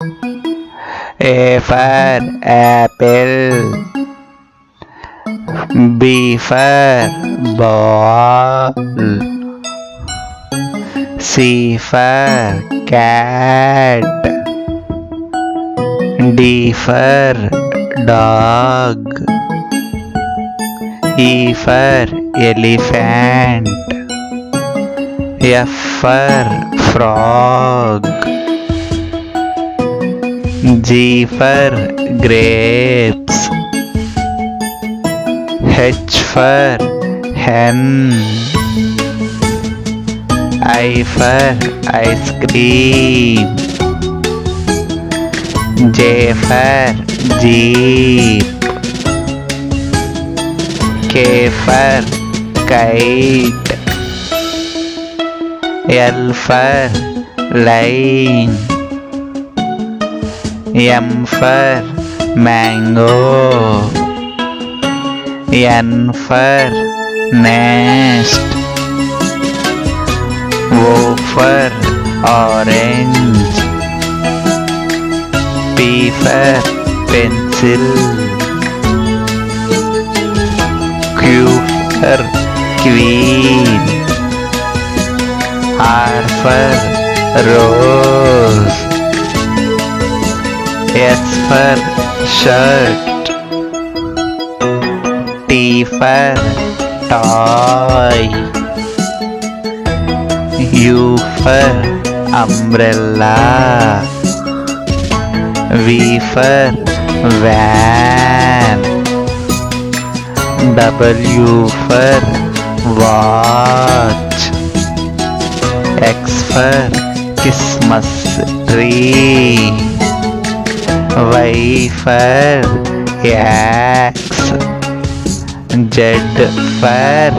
A for apple. B for ball. C for cat. D for dog. E for elephant. F for frog. G for grapes. H for hen. I for ice cream. J for jeep. K for kite. L for line. M for mango. N for nest. O for orange. P for pencil. Q for queen. R for rose. S for shirt. T for toy. U for umbrella. V for van. W for watch. X for Christmas tree. Y for axe. Z for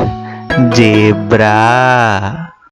zebra.